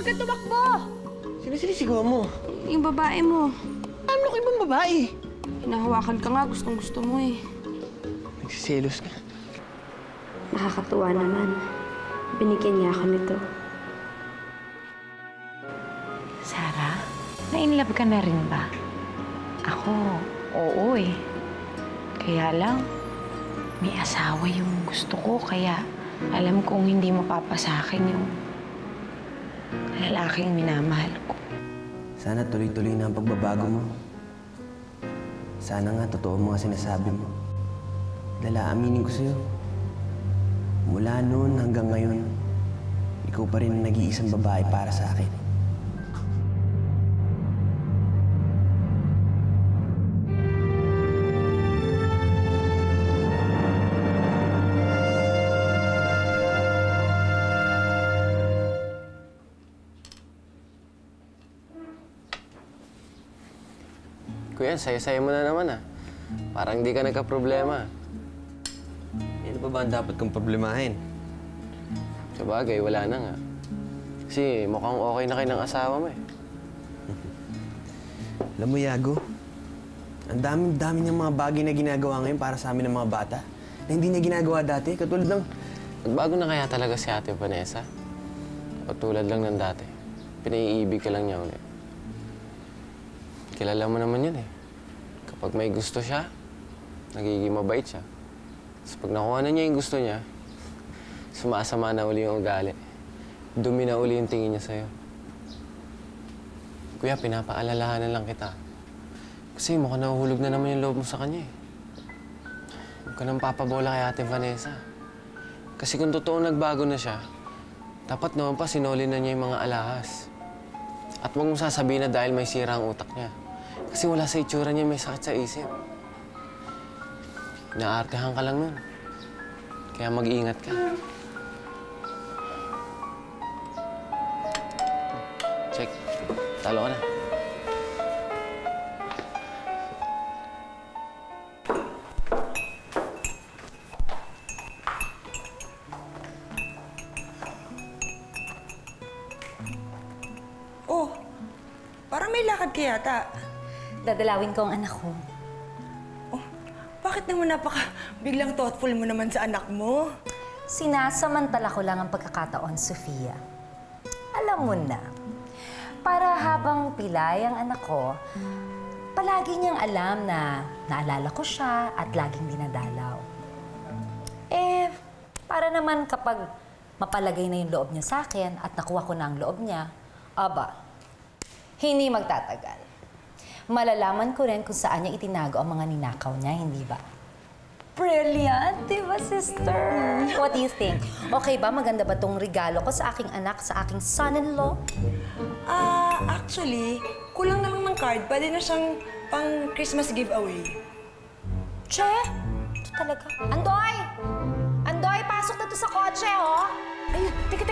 Huwag ka tumakbo! Sino sinisigaw mo? Yung babae mo. Ano ko ibang babae? Hinahawakan ka nga, gustong-gusto mo eh. Nagsiselos ka. Nakakatuwa naman. Binigyan niya ako nito. Sarah, na-inlove ka na rin ba? Ako, oo eh. Kaya lang, may asawa yung gusto ko, kaya alam kong hindi mapapasakin yung lalaking minamahal ko. Sana tuloy-tuloy na ang pagbabago mo. Sana nga totoo mga sinasabi mo. Lala, aminin ko sa'yo. Mula noon hanggang ngayon, ikaw pa rin ang nag-iisang babae para sa akin. Kuya, saya-saya mo na naman ah. Parang hindi ka nagka-problema. Ano pa ba ang dapat kong problemahin? Sabagay, wala na nga. Kasi mukhang okay na kayo ng asawa mo eh. Alam mo, Yago, ang dami niyang mga bagay na ginagawa ngayon para sa amin ng mga bata na hindi niya ginagawa dati. Katulad ng... Nagbago na kaya talaga si Ate Vanessa? O tulad lang ng dati? Pinaiibig ka lang niya ulit. Kilala mo naman yun eh. Kapag may gusto siya, nagiging mabait siya. Tapos pag nakuha na niya yung gusto niya, sumasama na uli yung ugali. Dumi na uli yung tingin niya sa'yo. Kuya, pinapaalalahanan lang kita. Kasi mukhang nahuhulog na naman yung loob mo sa kanya eh. Huwag ka nang papabola kay Ate Vanessa. Kasi kung totoo nagbago na siya, dapat naman pa sinoli na niya yung mga alahas. At huwag mong sasabihin na dahil may sira ang utak niya. Kasi wala sa itsura niya, may sakit sa isip. Naartehan ka lang nun. Kaya mag-iingat ka. Check. Talo ka na. Oh, parang may lakad ka yata. Dadalawin ko ang anak ko. Oh, bakit naman biglang thoughtful mo naman sa anak mo? Sinasamantala ko lang ang pagkakataon, Sofia. Alam mo na, para habang pilay ang anak ko, palagi niyang alam na naalala ko siya at laging dinadalaw. Eh, para naman kapag mapalagay na yung loob niya sa akin at nakuha ko na ang loob niya, aba, hindi magtatagal. Malalaman ko rin kung saan niya itinago ang mga ninakaw niya, hindi ba? Brilliant, di ba, sister? What do you think? Okay ba? Maganda ba tong regalo ko sa aking anak, sa aking son-in-law? Actually, kulang na lang ng card. Pwede na siyang pang Christmas giveaway. Che? Ito talaga. Andoy! Andoy, pasok na to sa kotse, oh! Ayun, teka.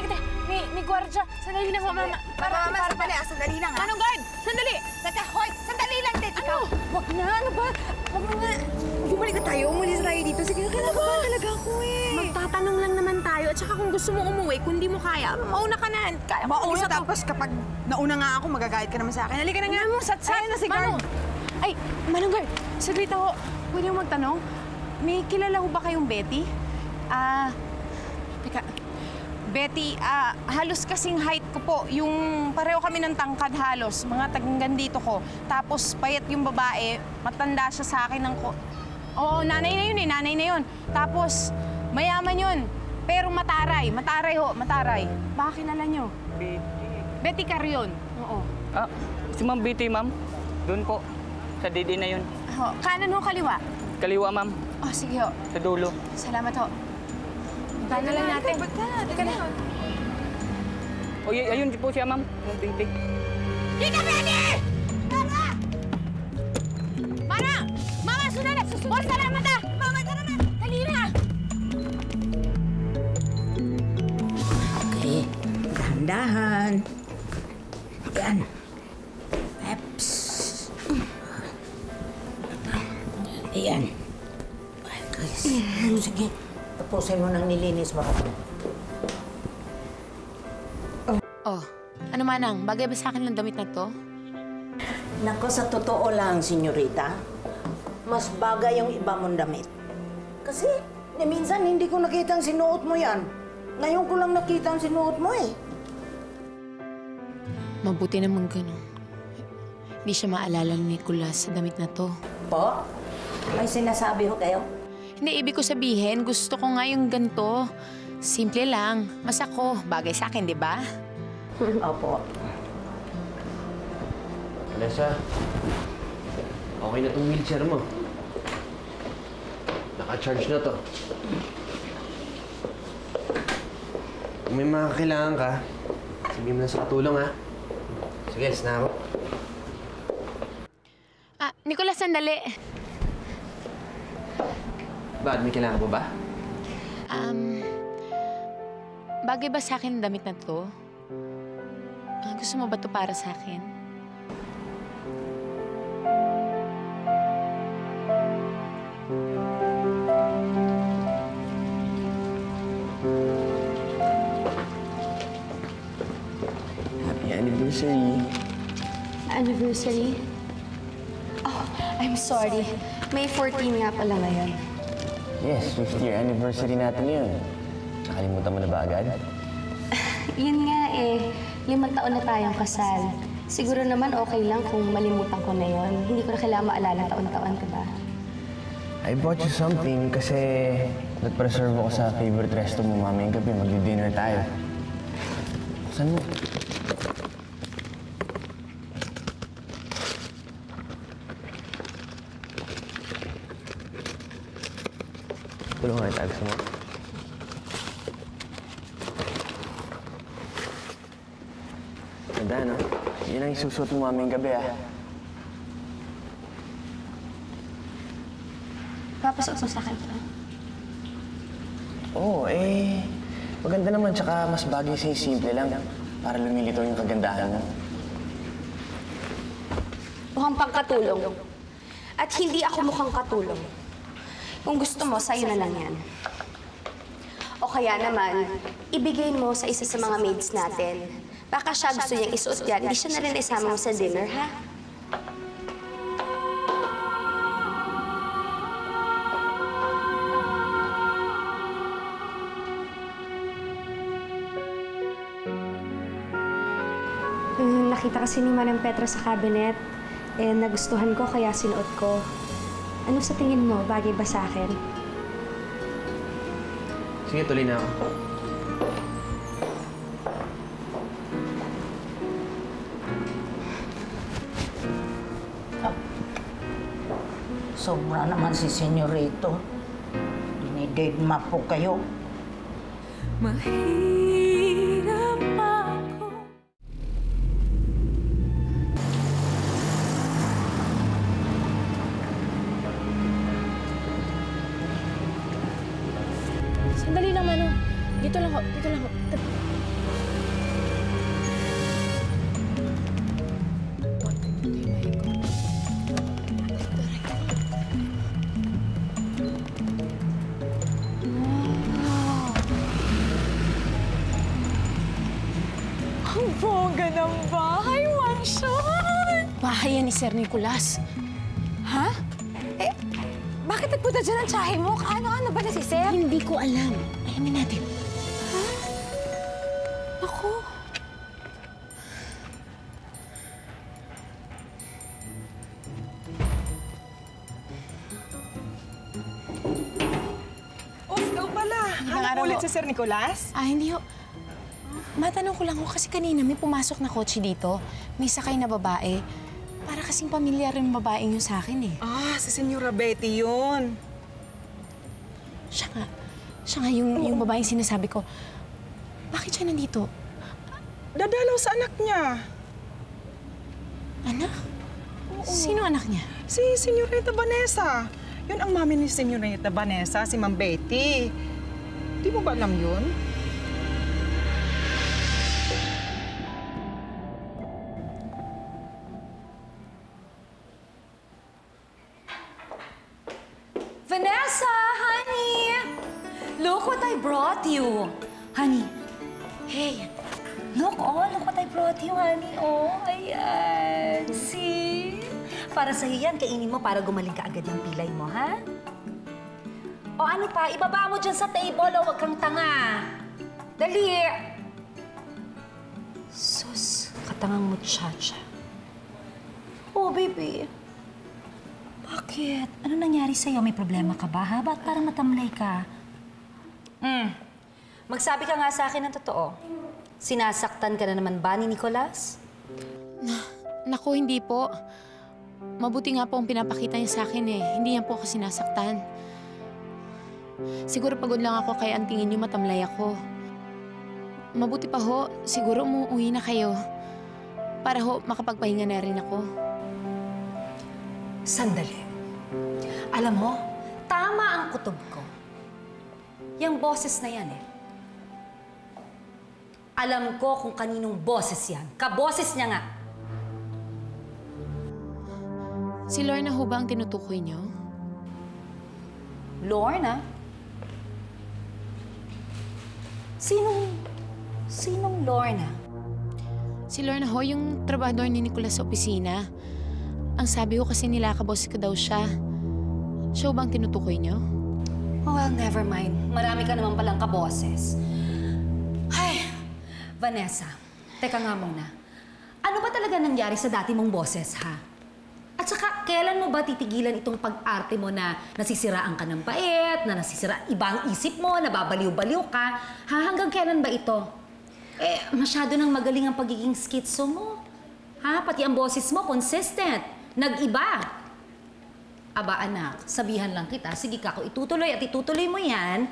May gwardya. Sandali lang, mama. Sandali, sandali lang, Manong guard! Sandali! Teka, hoy! Sandali lang din! Ano? Wag na, ano ba? Wag na nga. Bumalik na tayo. Umalis na tayo dito. Sige, kinakabahan talaga ako eh. Magtatanong lang naman tayo. At saka kung gusto mo umuwi, kung di mo kaya, mauna ka na. Kaya mo Mauna, isa to. tapos kapag nauna nga ako, magagayad ka naman sa akin. Halika na nga. Sat-sat. Ayun na si guard. Ay, Manong guard. Saglit ako. Pwede mo magtanong? May kilala ho ba kayong Betty? Teka. Betty, halos kasing height ko po. Yung pareho kami ng tangkad halos. Mga taganggan dito ko. Tapos payat yung babae. Matanda siya sa akin ng Oo, nanay na yun eh. Nanay na yun. Tapos, mayaman yun. Pero mataray. Mataray ho. Mataray. Baka kilala nyo? Betty. Betty Carrion. Oo. Si Ma'am Betty, ma'am. Doon po. Sa DD na yun. Kanan ho, kaliwa? Kaliwa, ma'am. Oh, sige ho. Sa dulo. Salamat ho. Paano lang natin? Teka na. O, ayun po siya, ma'am. Ma'am Betty. Hindi ka pwede! Mama! Mama! Mama, sunod! Boss, salamat ah! Mama, tara na! Dali na! Okay. Dahan-dahan. Yan. Eps. Ayan. Sige. Tapusin mo nang nilinis mo. Oh, Ano manang, bagay ba sa akin lang damit na to? Nako, sa totoo lang, senyorita, mas bagay yung iba mong damit. Kasi, minsan hindi ko nakita ang sinuot mo yan. Ngayon ko lang nakita ang sinuot mo eh. Mabuti naman ganun. Hindi siya maalala ni Nicolas sa damit na to. Po? May sinasabi ho kayo? Hindi, ibig ko sabihin, gusto ko nga yung ganito. Simple lang. Mas ako, bagay sa akin, di ba? Opo. Vanessa, okay na itong wheelchair mo. Naka-charge na to. Kung may mga kailangan ka, sabihin mo na sa katulong, ha? Sige, alis na ako. Ah, Nicolas, sandali. Bakit? May kailangan ko ba? Bagay ba sa akin ang damit na to? Gusto mo ba to para sa akin? Happy anniversary. Anniversary? Oh, I'm sorry. May 14 nga pala ngayon. Yes, 50th anniversary natin yun. Nakalimutan mo na ba agad? Yun nga eh, 5 taon na tayong kasal. Siguro naman okay lang kung malimutan ko na yon. Hindi ko na kailangan maalala taon-taon, diba? I bought you something kasi nag-preserve ako sa favorite resto mo mamayang gabi. Magdi-dinner tayo. Saan mo? Tulungan tayo sa mo. Ganda, no? Yan ang isusuot mo mamayang gabi, ah. Papasok mo sa akin pa. Oo, maganda naman, tsaka mas bagay sa'yo simple lang para lumilitaw yung kagandahan mo. Mukhang pangkatulong. At hindi ako mukhang katulong. Kung gusto mo, sa'yo na lang yan. O kaya naman, ibigay mo sa isa sa mga maids natin. Baka siya gusto niyang isuot yan, hindi siya na rin isama mo sa dinner, ha? Nakita kasi ni Manang Petra sa cabinet. Nagustuhan ko kaya sinuot ko. Ano sa tingin mo? Bagay ba sa akin? Sige, tuloy na ako. Sobra naman si senyorito. Dinidedma po kayo. Mahirap ako. Sandali lang, Mano. Dito lang ho. Dito lang ho. Ang bongga ng bahay, Wanshan! Bahay yan ni Sir Nicolas. Ha? Bakit nagpunta dyan ang tsahe mo? Ano ba na si Sir? Hindi ko alam. Ayamin natin. Ako. Ikaw pala. araw Ulit ho. si Sir Nicolas? Hindi ho. Matanong ko lang ho kasi kanina may pumasok na kotse dito. May sakay na babae. Para kasing pamilyar yung babaeng yun sa akin eh. Si Senyora Betty yun. Siya nga. Siya nga yung babaeng sinasabi ko. Bakit siya nandito? Dadalaw sa anak niya. Anak? Sino anak niya? Si Senyorita Vanessa. Yun ang mami ni Senyorita Vanessa, si Ma'am Betty. Di mo ba alam yun? Vanessa, honey! Look what I brought you. Honey, hey, Look what I brought you, honey. Oh, ayan. See? Para sa'yo yan, kainin mo para gumaling ka agad yung pilay mo, ha? O ano pa, ibaba mo dyan sa table, o huwag kang tanga. Dali! Sus, katangang muchacha. Oh, baby. Bakit? Ano nangyari sa'yo? May problema ka ba, ha? Ba't parang matamlay ka? Magsabi ka nga sa akin ng totoo. Sinasaktan ka na naman ba ni Nicolas? Naku, hindi po. Mabuti nga po ang pinapakita niya sa akin eh. Hindi niya po ako sinasaktan. Siguro pagod lang ako kaya ang tingin niyo matamlay ako. Mabuti pa ho, siguro umuwi na kayo. Para ho, makapagpahinga na rin ako. Sandali. Alam mo, tama ang kutob ko. Yang boses na yan eh. Alam ko kung kaninong boses yan. Kaboses niya nga. Si Lorna ho ba ang tinutukoy niyo? Lorna? Sinong Lorna? Si Lorna ho, yung trabahador ni Nicolas sa opisina. Ang sabi ko kasi nila kaboses ko daw siya. Siya ho ba ang tinutukoy niyo? Oh, well, never mind. Marami ka naman palang kaboses. Ay, Vanessa, teka nga muna. Ano ba talaga nangyari sa dati mong boses, ha? At saka, kailan mo ba titigilan itong pag-arte mo na nasisiraan ka ng bait, na nasisira ibang isip mo, nababaliw-baliw ka? Ha? Hanggang kailan ba ito? Eh, masyado nang magaling ang pagiging schizo mo. Ha? Pati ang boses mo, consistent. Nag-iba. Aba, anak, sabihan lang kita. Sige ka, kung itutuloy at itutuloy mo yan,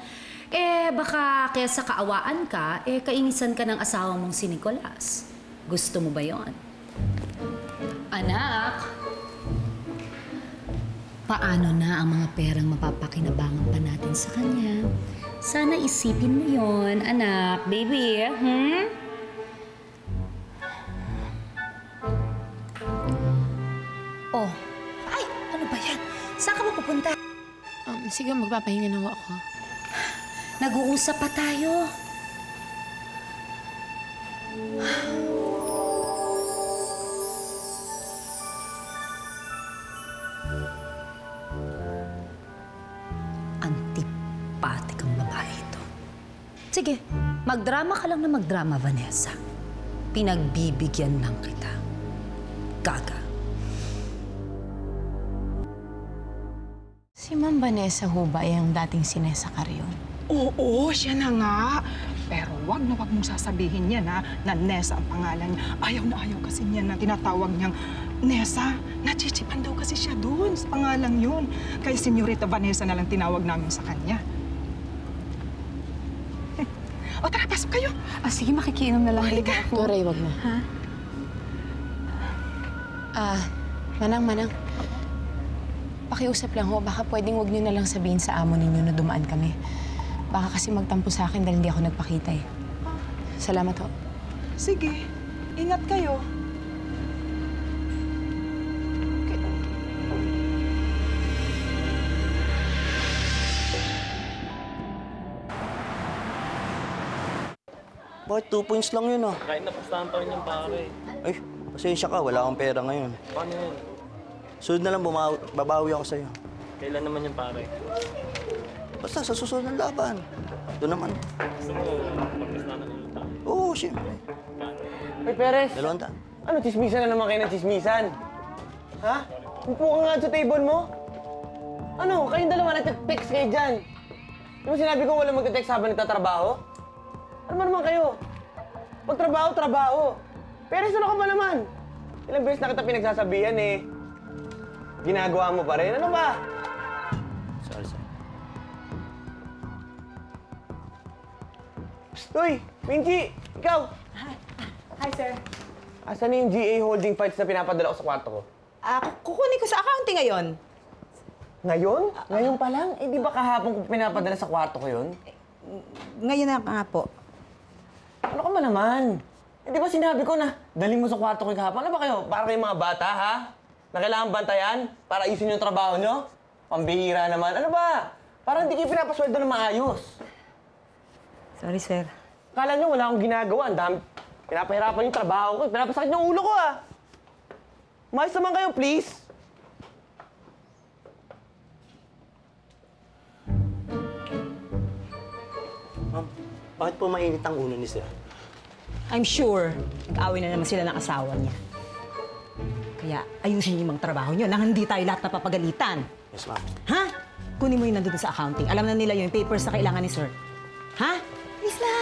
eh, baka kesa kaawaan ka, eh, kainisan ka ng asawa mong si Nicolas. Gusto mo ba yon? Anak, paano na ang mga perang mapapakinabangan pa natin sa kanya? Sana isipin mo yon, anak, baby. Oh, ay, ano ba yan? Saan ka mapupunta? Sige, magpapahinga na ho ako. Nag-uusap pa tayo. Antipatik ang babae ito. Sige, magdrama ka lang na magdrama, Vanessa. Pinagbibigyan lang kita. Gaga. Si Ma'am Vanessa ho ba yung dating Sinesa Carrion? Oo, siya na nga. Pero wag mong sasabihin niya na Nessa ang pangalan niya. Ayaw na ayaw kasi niya na tinatawag niyang Nessa. Nachichipan daw kasi siya doon sa pangalang yun. Kaya Senyorita Vanessa na lang tinawag namin sa kanya. O tara, pasok kayo. Sige, makikiinom na lang din ako. Doray, wag na. Ha? Manang. Pakiusap lang ho, baka pwedeng wag niyo na lang sabihin sa amo ninyo na dumaan kami. Baka kasi magtampo sa akin dahil hindi ako nagpakita eh. Salamat ho. Sige, ingat kayo. Bakit 2 points lang yun, ah? Kahit napustahan pa rin yung pare. Ay, pasensya ka. Wala akong pera ngayon. Paano yun? Sunod na lang, babawi ako sa'yo. Kailan naman yung pare? Basta sa susunod ng laban. Doon naman. Gusto mo magkastanan ulit tayo? Oo, siyempre. Ay, Perez! 200. Ano, chismisan na naman kayo ng chismisan? Ha? Upo ka nga sa table mo. Ano, kayong dalawa nagte-text kayo dyan. Di ba sinabi ko walang magte-text habang nagtatrabaho? Ano ba naman kayo? Magtrabaho, trabaho. Perez, ano ka ba naman? Ilang beses na kita pinagsasabihan eh. Ginagawa mo pa rin. Ano ba? Sorry, sir. Uy, Minji! Ikaw! Hi, sir. Asan yung GA holding fights na pinapadala ko sa kwarto ko? Kukunin ko sa accounting ngayon. Ngayon? Ngayon pa lang? Eh, di ba kahapon ko pinapadala sa kwarto ko yun? Ngayon na nga po. Ano ka ba naman? Eh, di ba sinabi ko na daling mo sa kwarto ko kahapon? Ano ba kayo? Para kayong mga bata, ha? Na kailangan bantayan para ayusin yung trabaho nyo? Pambihira naman. Ano ba? Parang hindi kayo pinapasweldo na maayos. Sorry, sir. Kala nyo wala akong ginagawa. Ang dami Pinapahirapan yung trabaho ko. Pinapasakit yung ulo ko, ah. Umayos naman kayo, please. Ma'am, bakit po mainit ang ulo ni Sir? I'm sure, nag-away na naman sila ng asawa niya. Kaya ayusin niyo yung mga trabaho niyo nang hindi tayo lahat napapagalitan. Yes, ma'am. Ha? Kunin mo yung nandun sa accounting. Alam na nila yung papers na kailangan ni Sir. Ha? Bilis na!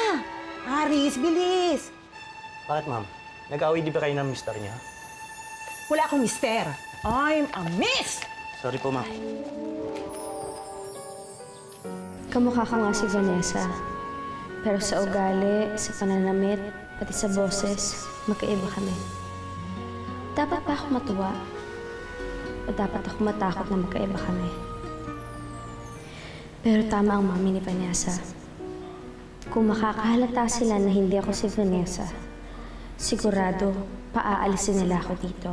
Aris, bilis! Bakit, ma'am? Nag-away di ba kayo ng mister niya? Wala akong mister. I'm a miss! Sorry po, ma'am. Kamukha ka nga si Vanessa. Pero sa ugali, sa pananamit, pati sa boses, magkaiba kami. Dapat ba ako matuwa? O dapat ako matakot na magkaiba kami? Pero tama ang mami ni Vanessa. Kung makakahalata sila na hindi ako si Vanessa, sigurado paaalisin nila ako dito.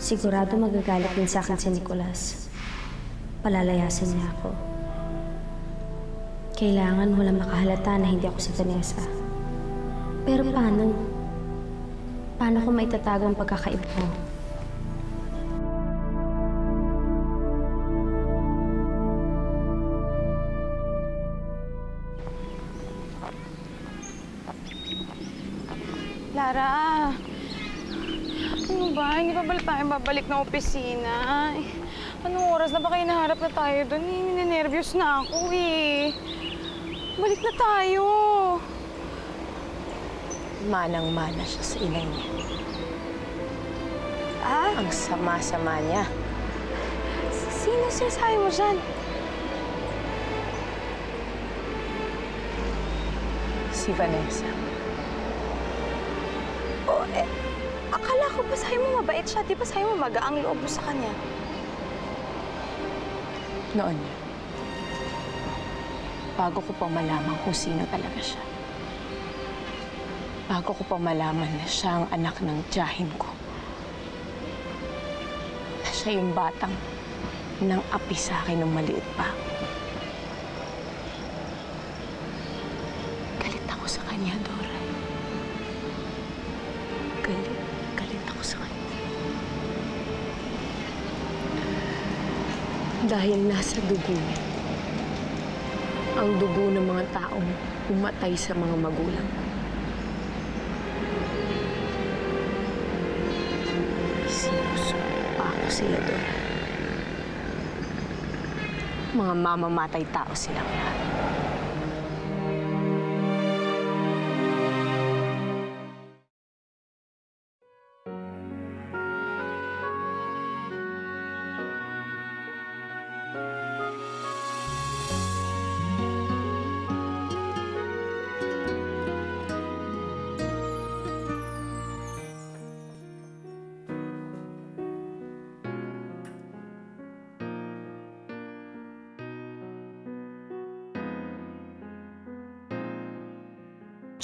Sigurado magagalit din sa akin si Nicolas. Palalayasin niya ako. Kailangan walang makahalata na hindi ako si Vanessa. Pero paano? Paano ko maitatago ang pagkakaiba ko? Lara, ano ba? Hindi pa ba tayo babalik na opisina? Anong oras na ba kayo naharap na tayo doon? Ninenervyos na ako eh. Balik na tayo. Manang-mana siya sa inay niya. Ah? Ang sama-sama niya. Sino sinasabi mo dyan? Si Vanessa. Oh, akala ko ba sa'yo mo mabait siya? Di ba sa'yo mo magaang loob mo sa kanya? Noon yun. Bago ko pa malaman kung sino talaga siya. Bago ko pa malaman na siya ang anak ng tiyahin ko. Na siya yung batang nang api sa akin nung maliit pa. Galit ako sa kanya, Dora. Galit ako sa kanya. Dahil nasa dugo niya. Ang dugo ng mga taong umatay sa mga magulang. Sinusumpa ko sila doon. Mga mamamatay tao silang lahat.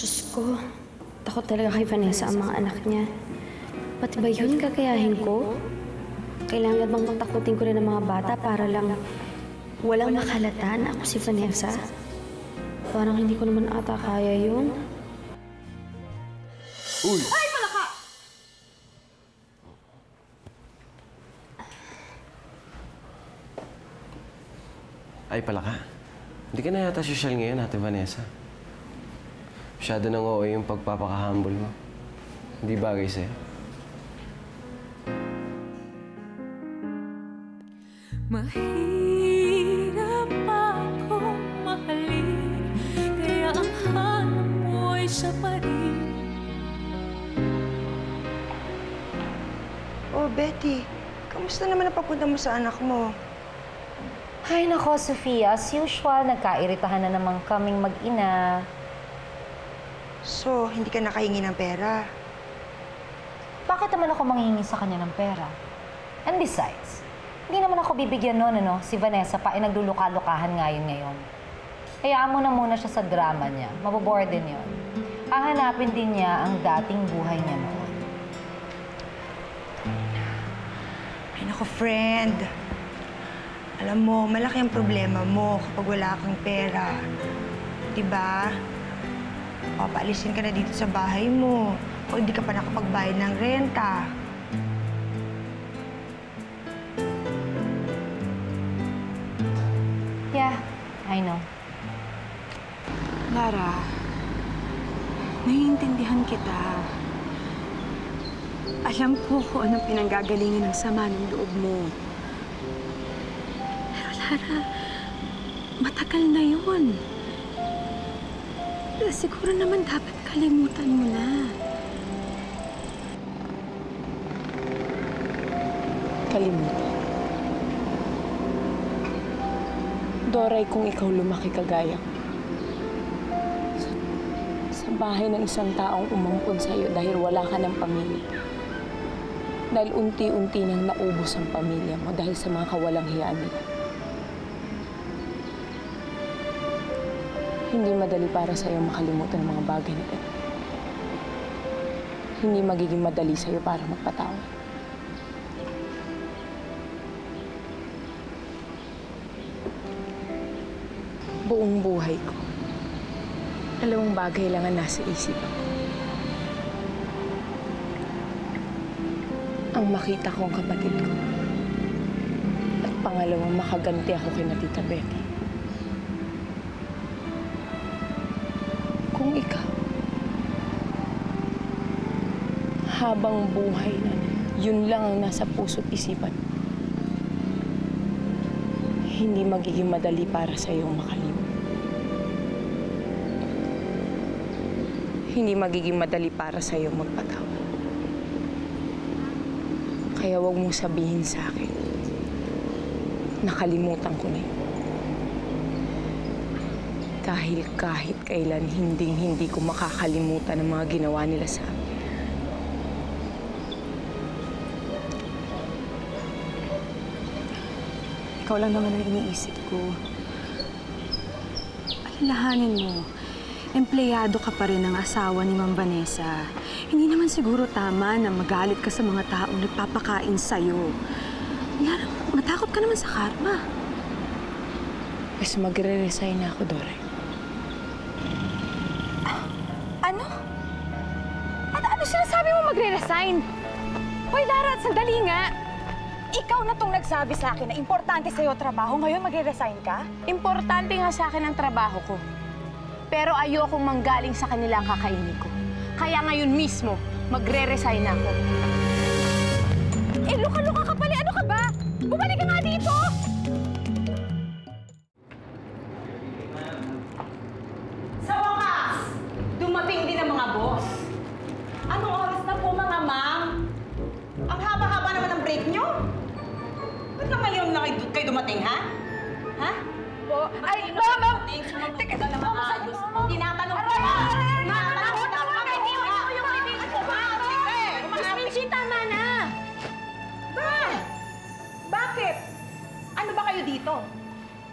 Diyos ko, takot talaga kay Vanessa ang mga anak niya. Pati ba yun kakayahin ko? Kailangan bang takutin ko rin ang mga bata para lang walang makalata na ako si Vanessa? Parang hindi ko naman ata kaya yun. Uy! Ay, palaka! Ay, palaka. Hindi ka na yata social ngayon, Ate Vanessa. Masyado nang oo yung pagpapaka-humble mo. Hindi bagay sa'yo. Mahirap akong mahalin, kaya ang hanap mo'y siya pa rin. Oh, Betty, kamusta naman ang papunta mo sa anak mo? Ay, nako, Sofia. As usual, nagkairitahan na naman kaming mag-ina. So, hindi ka nakahingi ng pera? Bakit naman ako manghihingi sa kanya ng pera? And besides, hindi naman ako bibigyan noon, ano? Si Vanessa pa ay nagluluka-lukahan ngayon. Hayaan mo na muna siya sa drama niya. Mabobore din yun. Hahanapin din niya ang dating buhay niya noon. Ay, naku, friend. Alam mo, malaki ang problema mo kapag wala kang pera. Diba? papaalisin ka na dito sa bahay mo. O hindi ka pa nakapagbayad ng renta. Yeah, I know. Lara, naiintindihan kita. Alam ko kung anong pinanggagalingan ng sama ng loob mo. Pero Lara, matagal na yun. Siguro naman dapat kalimutan mo na. Kalimutan. Doray, kung ikaw lumaki kagaya ko. Sa bahay ng isang taong umampon sa'yo dahil wala ka ng pamilya. Dahil unti-unti nang naubos ang pamilya mo dahil sa mga kawalang hiyaan nila. Hindi madali para sa'yo makalimutan ang mga bagay na ito. Hindi magiging madali sa'yo para magpatawad. Buong buhay ko, dalawang bagay lang ang nasa isip ko. Ang makita ko ang kapatid ko. At pangalawang makaganti ako kay Tita Betty. Kung ikaw, habang buhay na, yun lang ang nasa puso't isipan mo, hindi magiging madali para sa iyong makalimot. Hindi magiging madali para sa iyong magpatawad. Kaya huwag mong sabihin sa akin, nakalimutan ko na yun. Dahil kahit kailan, hindi ko makakalimutan ang mga ginawa nila sa akin. Ikaw lang naman ang iniisip ko. Alalahanin mo, empleyado ka pa rin ng asawa ni Ma'am Vanessa. Hindi naman siguro tama na magalit ka sa mga taong nagpapakain sa'yo. Lara, matakot ka naman sa karma. Mas magre-resign na ako, Doray. Ano? Ano sinasabi mo magre-resign? Hoy, Lara, sandali nga. Ikaw na tong nagsabi sa akin na importante sa'yo trabaho. Ngayon, magre-resign ka? Importante nga sa akin ang trabaho ko. Pero ayokong manggaling sa kanila ang kakainin ko. Kaya ngayon mismo, magre-resign ako. Eh, luka-luka ka pala. Ano ka ba? Bumalik ka nga dito! Sa wakas, dumating din ang mga boss. Anong oras na po, mga ma'am? Ang haba-haba naman ang break nyo. Ba't na ngayon na kayo dumating, ha? Ha? Po. Ay, mama! Teka, tinatanong ko ba? Miss Minchie, tama na! Bakit? Ano ba kayo dito?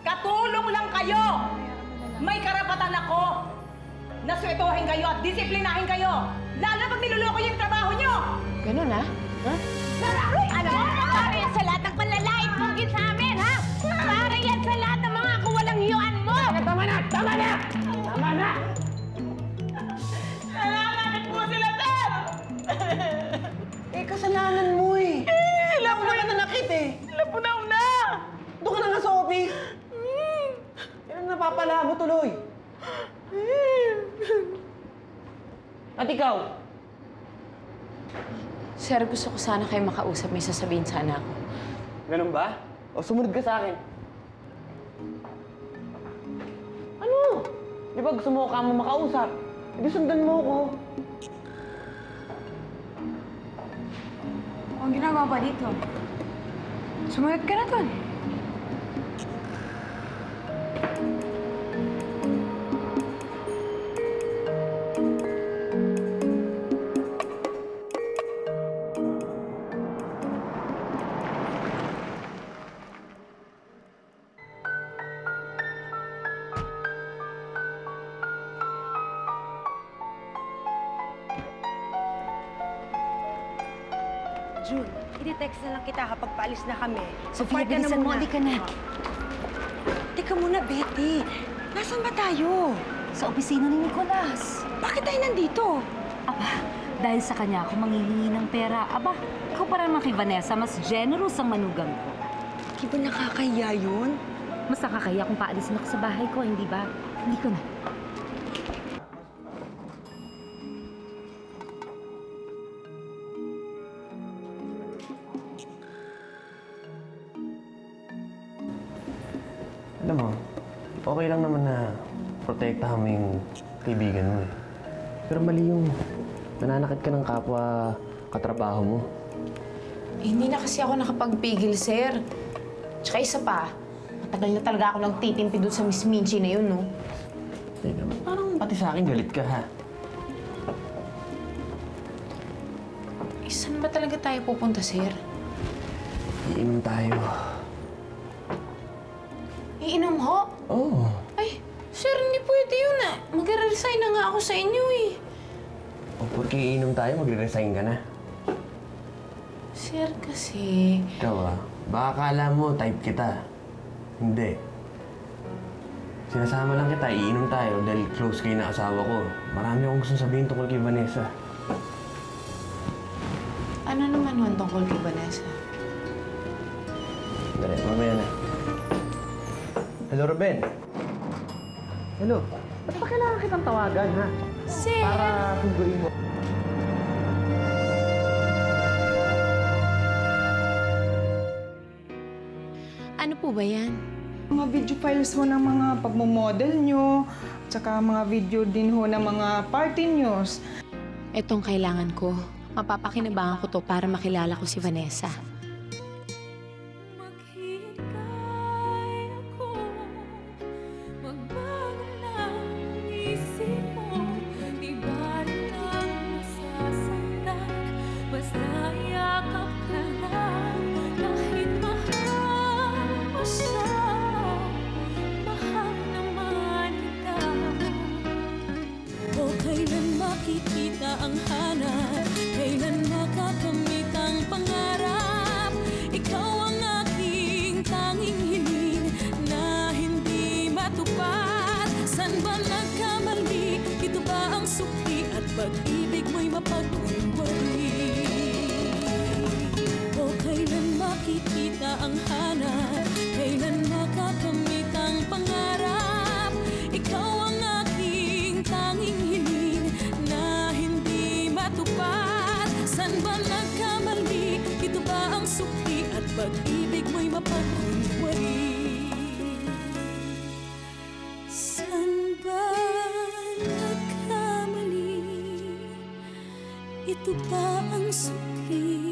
Katulong lang kayo! May karapatan ako na swetohin kayo at disiplinahin kayo. Lalo pag niloloko yung trabaho nyo! Ganun, ha? Ha? Ano? Para yan sa lahat ng panlalait mong gin sa amin, ha? Para yan sa lahat ng mga kawalang hiyuan mo! Tama na! Tama na! Tama na! Nakakakit po sila, sir! Eh, kasalanan mo eh. Sila po na nanakit eh. Sila po na! Doon ka na nga sa office. Yan ang napapala mo tuloy. At ikaw? Sir, gusto ko sana kayo makausap. May sasabihin sana ako. Ganun ba? O sumunod ka sa akin. Ano? Di ba gusto mo ka mo makausap? Hindi sundan mo ako. Ang ginagawa ba dito? Sumunod ka na dun. June, i-text na lang kita kapag paalis na kami. Sophia, bilisan mo. Halika na. Teka muna, Betty. Nasaan ba tayo? sa opisina ni Nicolas. Bakit tayo nandito? Aba, dahil sa kanya ako manghihingi ng pera. Aba, ikaw para naman kay Vanessa, mas generous ang manugang ko. Di ba nakakahiya yun? Mas nakakahiya kung paalisin ako sa bahay ko, hindi ba? Hindi ko na. Alam mo, okay lang naman na protektahan mo yung kaibigan mo eh. Pero mali yung nananakit ka ng kapwa katrabaho mo. Eh, hindi na kasi ako nakapagpigil, sir. Tsaka isa pa, matagal na talaga ako nagtitimpi dun sa Miss Minchi na yun, no? Teka, parang pati sa akin galit ka, ha? Eh, saan ba talaga tayo pupunta, sir? Iinom tayo. Iinom ho? Oo. Ay, sir, hindi pwede yun ah. Mag-resign na nga ako sa inyo eh. O, porque iinom tayo, magre-resign ka na. Sir, kasi... Ikaw baka akala mo type kita. Hindi. Sinasama lang kita, iinom tayo dahil close kayo na asawa ko. Marami akong gustong sabihin tungkol kay Vanessa. Ano naman yun tungkol kay Vanessa? Dali, mamaya na. Hello, Ruben. Hello. Ba't ba kailangan kitang tawagan, ha? Sir! Para tungguin mo. Ano po ba yan? Mga video files ho ng mga pagmamodel nyo, tsaka mga video din ho ng mga party news. Itong kailangan ko. Mapapakinabangan ko to para makilala ko si Vanessa. Makikita ang hanap, kailan makakamit ang pangarap. Ikaw ang aking tanging hiling na hindi matupad. San ba nagkamali? Ito ba ang sukli at pag-ibig mo'y mapagkunwari? O kailan makikita ang hanap, kailan makakamit ang pangarap. Ikaw ang aking tanging hiling na hindi matupad. San ba nagkamali? Ito ba ang sukli at pag-ibig mo'y mapagkunwari? San ba nagkamali? Ito ba ang sukli